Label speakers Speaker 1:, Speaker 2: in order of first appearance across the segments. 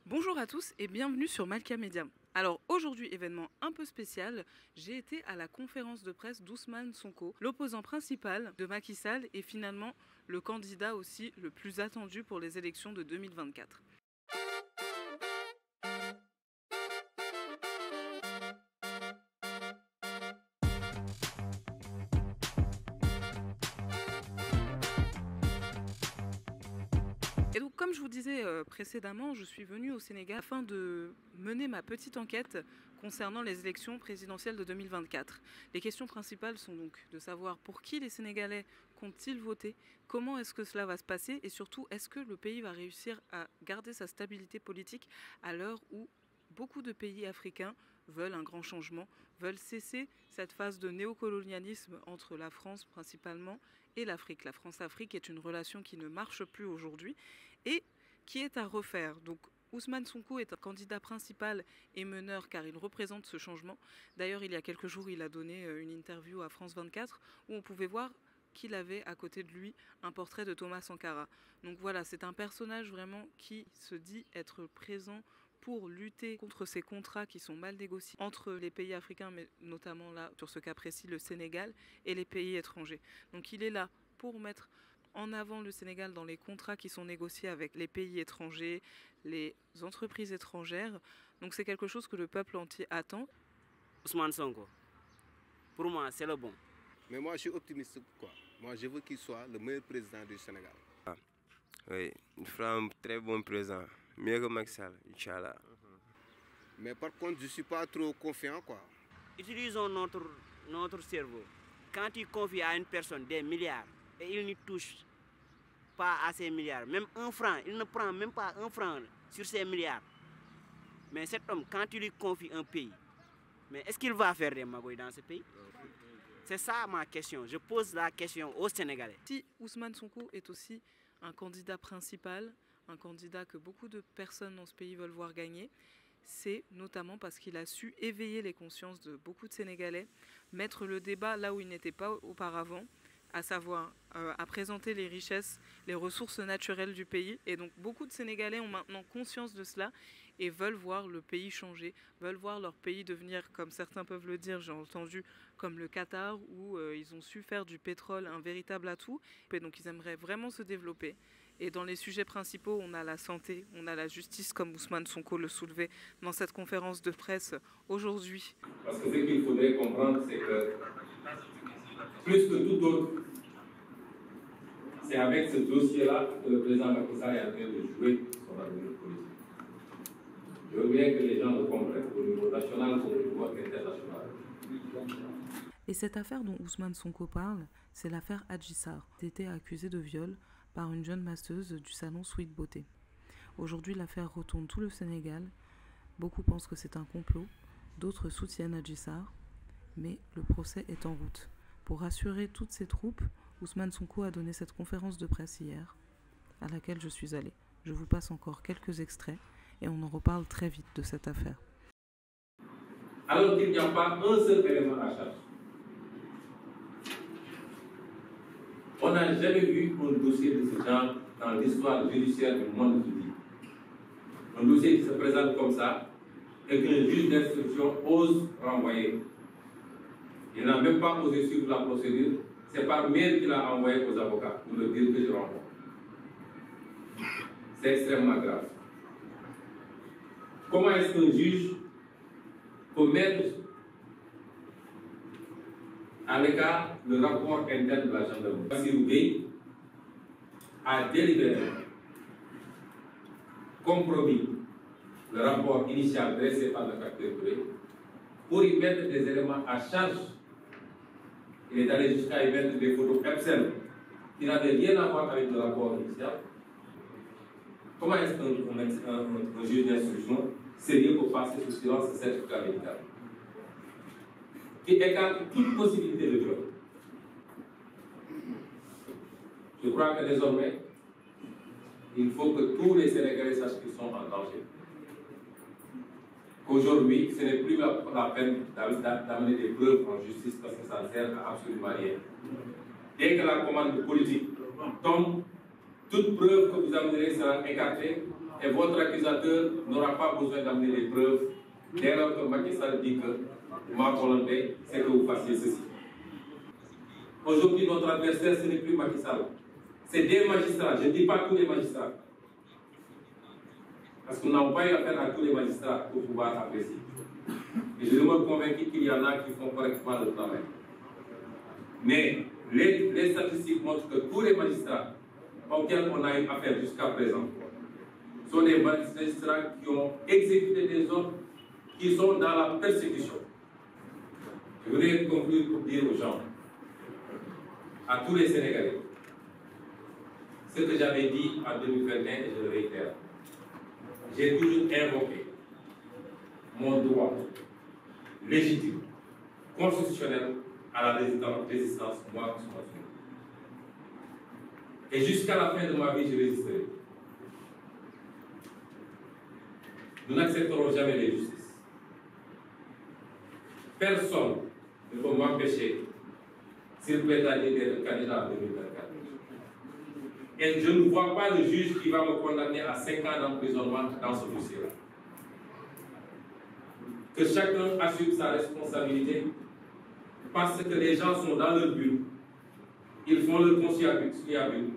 Speaker 1: Bonjour à tous et bienvenue sur Malka Media. Alors aujourd'hui, événement un peu spécial, j'ai été à la conférence de presse d'Ousmane Sonko, l'opposant principal de Macky Sall et finalement le candidat aussi le plus attendu pour les élections de 2024. Et donc, comme je vous disais précédemment, je suis venue au Sénégal afin de mener ma petite enquête concernant les élections présidentielles de 2024. Les questions principales sont donc de savoir pour qui les Sénégalais comptent-ils voter, comment est-ce que cela va se passer et surtout est-ce que le pays va réussir à garder sa stabilité politique à l'heure où beaucoup de pays africains veulent un grand changement, veulent cesser cette phase de néocolonialisme entre la France principalement et l'Afrique. La France-Afrique est une relation qui ne marche plus aujourd'hui et qui est à refaire. Donc Ousmane Sonko est un candidat principal et meneur car il représente ce changement. D'ailleurs, il y a quelques jours, il a donné une interview à France 24 où on pouvait voir qu'il avait à côté de lui un portrait de Thomas Sankara. Donc voilà, c'est un personnage vraiment qui se dit être présent pour lutter contre ces contrats qui sont mal négociés entre les pays africains, mais notamment là, sur ce cas précis, le Sénégal et les pays étrangers. Donc il est là pour mettre en avant le Sénégal dans les contrats qui sont négociés avec les pays étrangers, les entreprises étrangères. Donc c'est quelque chose que le peuple entier attend.
Speaker 2: Ousmane Sonko, pour moi, c'est le bon.
Speaker 3: Mais moi, je suis optimiste, quoi. Moi, je veux qu'il soit le meilleur président du Sénégal.
Speaker 4: Ah, oui, il fera un très bon président. Mieux que Macky Sall, Inch'Allah.
Speaker 3: Mais par contre, je ne suis pas trop confiant, quoi.
Speaker 2: Utilisons notre cerveau. Quand tu confies à une personne des milliards et il ne touche pas à ces milliards, même un franc, il ne prend même pas un franc sur ces milliards. Mais cet homme, quand tu lui confies un pays, mais est-ce qu'il va faire des magouilles dans ce pays? C'est ça ma question. Je pose la question aux Sénégalais.
Speaker 1: Si Ousmane Sonko est aussi un candidat principal, un candidat que beaucoup de personnes dans ce pays veulent voir gagner, c'est notamment parce qu'il a su éveiller les consciences de beaucoup de Sénégalais, mettre le débat là où il n'était pas auparavant, à savoir à présenter les richesses, les ressources naturelles du pays. Et donc beaucoup de Sénégalais ont maintenant conscience de cela et veulent voir le pays changer, veulent voir leur pays devenir, comme certains peuvent le dire, j'ai entendu, comme le Qatar, où ils ont su faire du pétrole un véritable atout. Et donc ils aimeraient vraiment se développer. Et dans les sujets principaux, on a la santé, on a la justice, comme Ousmane Sonko le soulevait dans cette conférence de presse aujourd'hui.
Speaker 5: Parce que ce qu'il faudrait comprendre, c'est que plus que tout autre, c'est avec ce dossier-là que le président Macky Sall est en train de jouer son avenir politique. Je veux bien que les gens le comprennent au niveau national comme au niveau international.
Speaker 1: Et cette affaire dont Ousmane Sonko parle, c'est l'affaire Adji Sarr, qui était accusée de viol par une jeune masseuse du salon Sweet Beauté. Aujourd'hui, l'affaire retourne tout le Sénégal. Beaucoup pensent que c'est un complot, d'autres soutiennent Adji Sarr, mais le procès est en route. Pour rassurer toutes ces troupes, Ousmane Sonko a donné cette conférence de presse hier, à laquelle je suis allée. Je vous passe encore quelques extraits et on en reparle très vite de cette affaire.
Speaker 5: Alors qu'il n'y a pas un seul élément à charge. On n'a jamais vu un dossier de ce genre dans l'histoire judiciaire du monde entier. Un dossier qui se présente comme ça et qu'un juge d'instruction ose renvoyer. Il n'a même pas osé suivre la procédure. C'est par mail qu'il a envoyé aux avocats pour leur dire que je renvoie. C'est extrêmement grave. Comment est-ce qu'un juge peut mettre à l'écart le rapport interne de la gendarmerie? Bassirou Gueye a délibérément compromis le rapport initial dressé par le facteur Touré pour y mettre des éléments à charge. Il est allé jusqu'à y mettre des photos Epson qui n'avaient rien à voir avec le rapport initial. Comment est-ce qu'un juge d'instruction sérieux peut passer sous silence ce certificat médical qui écarte toute possibilité de viol? Je crois que désormais, il faut que tous les Sénégalais sachent qu'ils sont en danger. Qu'aujourd'hui, ce n'est plus la peine d'amener des preuves en justice parce que ça ne sert à absolument rien. Dès que la commande politique tombe, toute preuve que vous amènerez sera écartée Et votre accusateur n'aura pas besoin d'amener des preuves dès lors que Macky Sall dit que ma volonté, c'est que vous fassiez ceci. Aujourd'hui, notre adversaire, ce n'est plus Macky Sall. C'est des magistrats, je ne dis pas tous les magistrats. Parce que nous n'avons pas eu affaire à tous les magistrats pour pouvoir apprécier. Et je demeure convaincu qu'il y en a qui font correctement le travail. Mais les statistiques montrent que tous les magistrats auxquels on a eu affaire jusqu'à présent sont des magistrats qui ont exécuté des ordres qui sont dans la persécution. Je voudrais conclure pour dire aux gens, à tous les Sénégalais, ce que j'avais dit en 2021, et je le réitère. J'ai toujours invoqué mon droit légitime, constitutionnel à la résistance, moi, et jusqu'à la fin de ma vie, je résisterai. Nous n'accepterons jamais l'injustice. Personne ne peut m'empêcher, s'il plaît à dire, d'être candidat en 2024. Et je ne vois pas le juge qui va me condamner à 5 ans d'emprisonnement dans ce dossier-là. Que chacun assume sa responsabilité parce que les gens sont dans leur but, ils font leur conciliabule,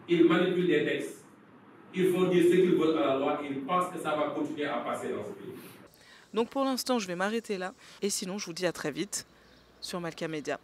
Speaker 5: ils manipulent des textes, ils font dire ce qu'ils veulent à la loi et ils pensent que ça va continuer à passer dans ce pays.
Speaker 1: Donc pour l'instant, je vais m'arrêter là. Et sinon, je vous dis à très vite sur Malka Media.